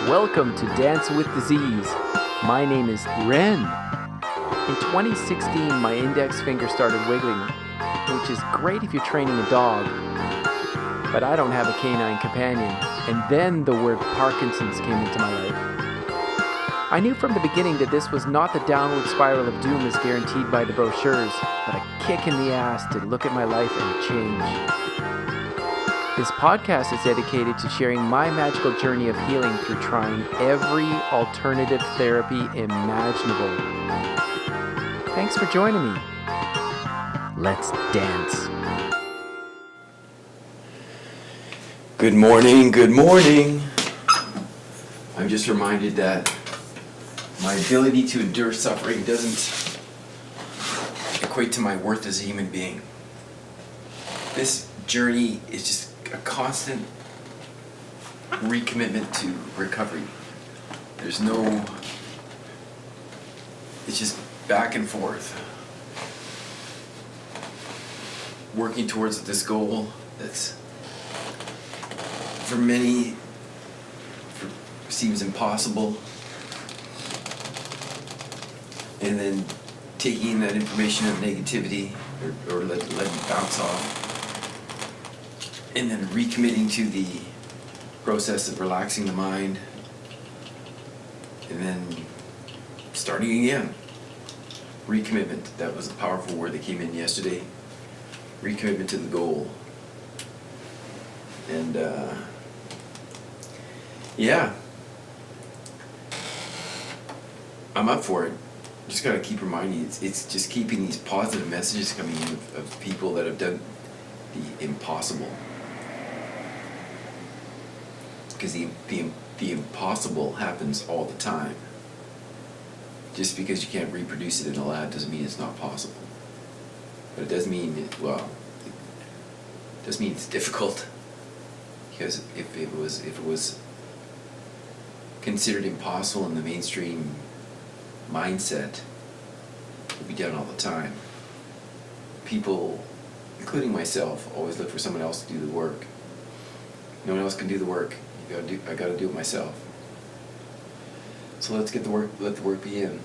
Welcome to Dance with Disease. My name is Ren. In 2016, my index finger started wiggling, which is great if you're training a dog, but I don't have a canine companion. And then the word Parkinsons came into my life. I knew from the beginning that this was not the downward spiral of doom as guaranteed by the brochures, but a kick in the ass to look at my life and change. This podcast is dedicated to sharing my magical journey of healing through trying every alternative therapy imaginable. Thanks for joining me. Let's dance. Good morning, good morning. I'm just reminded that my ability to endure suffering doesn't equate to my worth as a human being. This journey is just a constant recommitment to recovery. It's just back and forth. Working towards this goal that's for many seems impossible. And then taking that information of negativity or letting it bounce off. And then recommitting to the process of relaxing the mind. And then starting again. Recommitment. That was a powerful word that came in yesterday. Recommitment to the goal. And yeah. I'm up for it. Just gotta keep reminding you, it's just keeping these positive messages coming in of people that have done the impossible. Because the impossible happens all the time. Just because you can't reproduce it in a lab doesn't mean it's not possible. But it does mean, it does mean it's difficult. Because if it was considered impossible in the mainstream mindset, it would be done all the time. People, including myself, always look for someone else to do the work. No one else can do the work. I gotta do it myself. So let the work begin.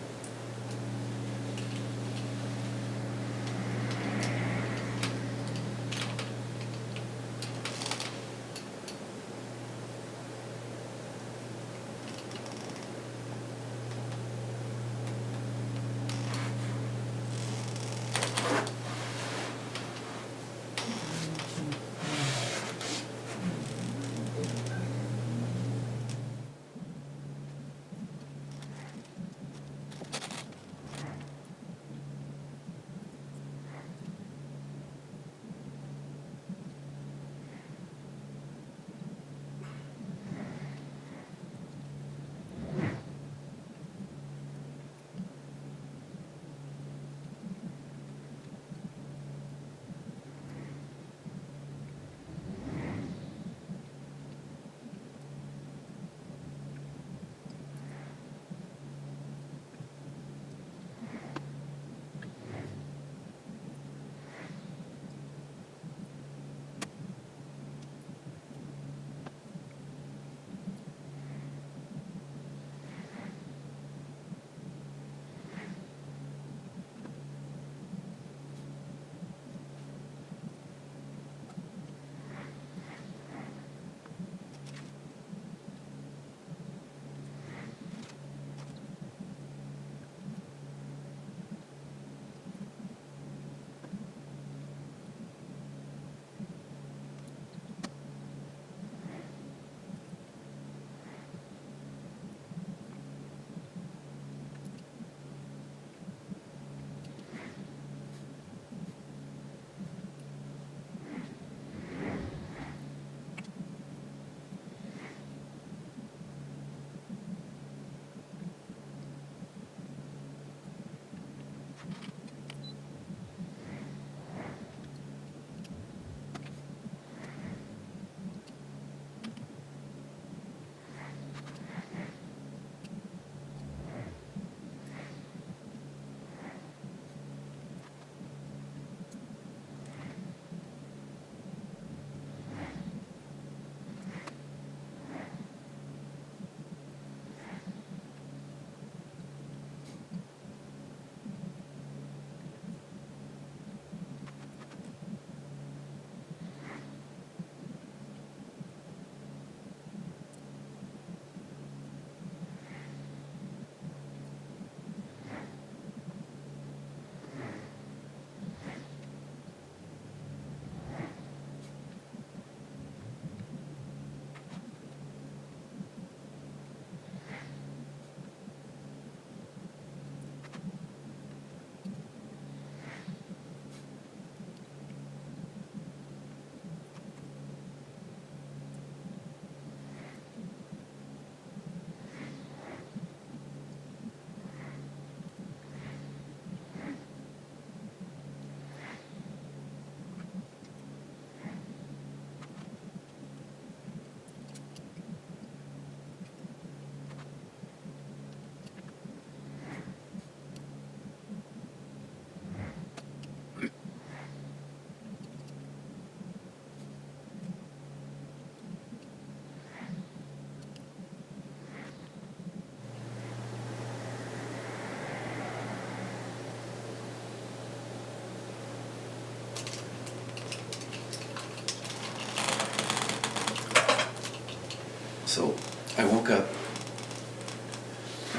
So I woke up,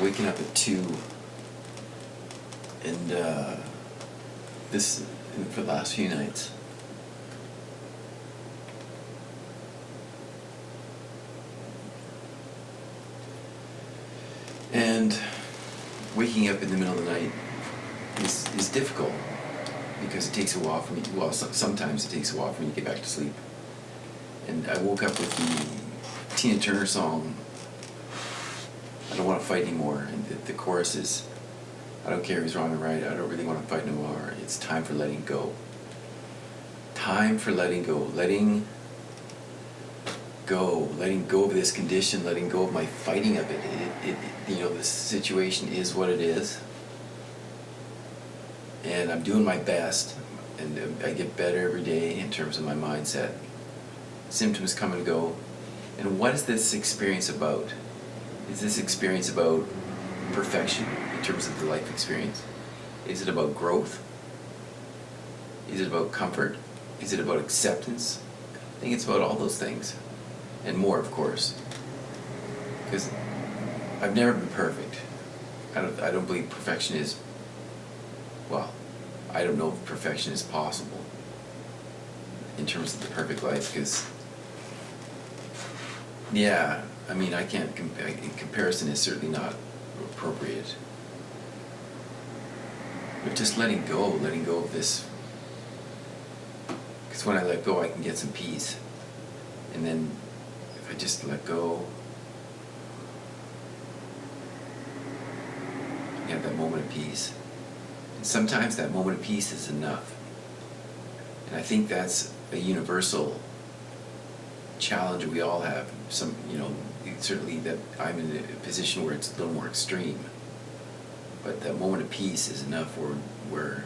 waking up at 2, and this for the last few nights. And waking up in the middle of the night is difficult because it takes a while for me. Well, sometimes it takes a while for me to get back to sleep. And I woke up with the Tina Turner song, "I Don't Want to Fight Anymore," and the chorus is, "I don't care who's wrong or right, I don't really want to fight no more. It's time for letting go." Time for letting go. Letting go of this condition, letting go of my fighting of it. This situation is what it is. And I'm doing my best, and I get better every day in terms of my mindset. Symptoms come and go. And what is this experience about? Is this experience about perfection in terms of the life experience? Is it about growth? Is it about comfort? Is it about acceptance? I think it's about all those things. And more, of course. Because I've never been perfect. I don't believe perfection is, well, I don't know if perfection is possible in terms of the perfect life, because, yeah, I mean, I can't, comparison is certainly not appropriate. But just letting go of this. Because when I let go, I can get some peace. And then if I just let go, you have that moment of peace. And sometimes that moment of peace is enough. And I think that's a universal challenge we all have. Certainly that I'm in a position where it's a little more extreme. But that moment of peace is enough where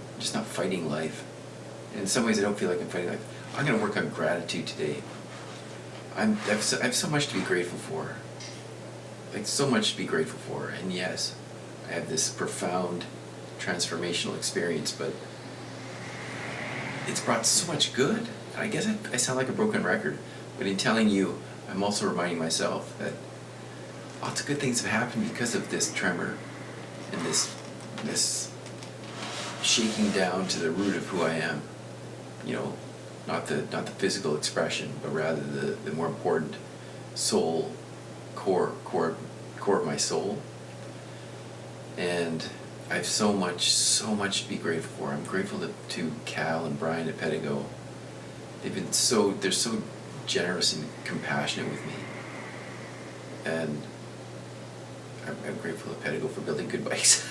I'm just not fighting life. And in some ways I don't feel like I'm fighting life. I'm going to work on gratitude today. I have so much to be grateful for. Like, so much to be grateful for. And yes, I have this profound transformational experience, but it's brought so much good. I guess I sound like a broken record, but in telling you, I'm also reminding myself that lots of good things have happened because of this tremor and this shaking down to the root of who I am. Not the physical expression, but rather the more important soul core of my soul. And I have so much to be grateful for. I'm grateful to Cal and Brian at Pedigo. They're so generous and compassionate with me. And I'm grateful to Pedigo for building good bikes.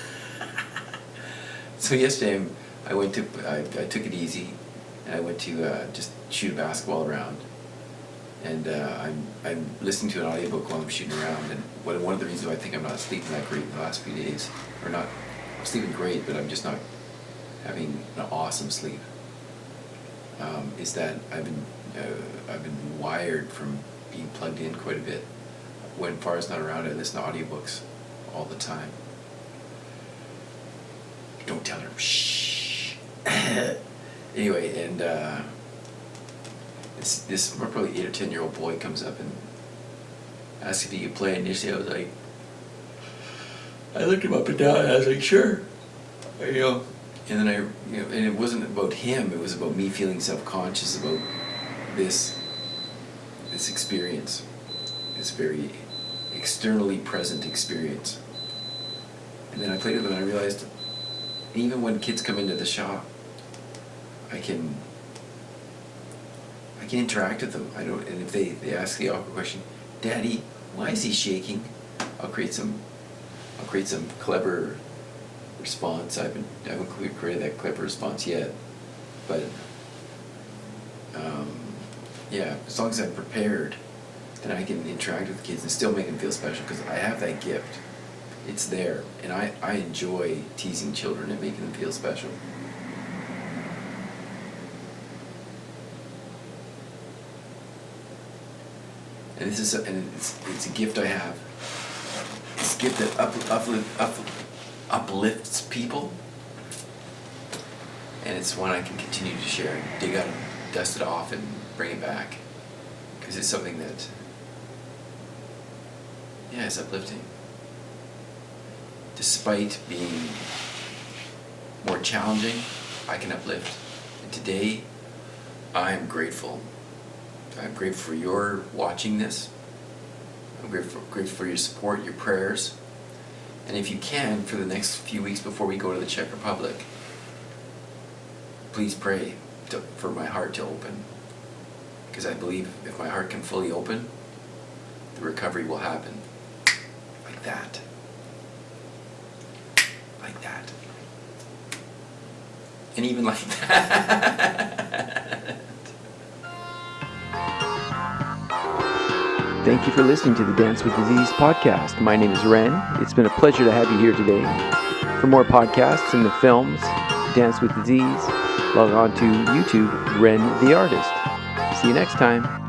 So yesterday I took it easy, and I went to just shoot a basketball around. And I'm listening to an audiobook while I'm shooting around. And one of the reasons why I think I'm not sleeping that great in the last few days, or not, I'm sleeping great, but I'm just not having an awesome sleep, is that I've been wired from being plugged in quite a bit. When Farah's not around, I listen to audiobooks all the time. Don't tell her. Shh. Anyway, and this probably 8 or 10-year-old boy comes up and asks if he could play. Initially, I was like, I looked him up and down, and I was like, sure. And then and it wasn't about him. It was about me feeling self-conscious about this experience, this very externally present experience. And then I played with him, and I realized even when kids come into the shop, I can interact with them. And if they ask the awkward question, "Daddy, why is he shaking?" I'll create some clever response. I haven't created that clever response yet, but yeah, as long as I'm prepared, then I can interact with kids and still make them feel special, because I have that gift. It's there, and I enjoy teasing children and making them feel special. And it's a gift I have. It's a gift that uplifts people, and it's one I can continue to share and dig out dust it off and bring it back, because it's something that, yeah, is uplifting. Despite being more challenging, I can uplift. And today, I am grateful. I'm grateful for your watching this. I'm grateful for your support, your prayers. And if you can, for the next few weeks before we go to the Czech Republic, please pray for my heart to open. Because I believe if my heart can fully open, the recovery will happen. Like that. Like that. And even like that. Thank you for listening to the Dance with Disease podcast. My name is Ren. It's been a pleasure to have you here today. For more podcasts and the films, Dance with Disease, log on to YouTube, Ren the Artist. See you next time.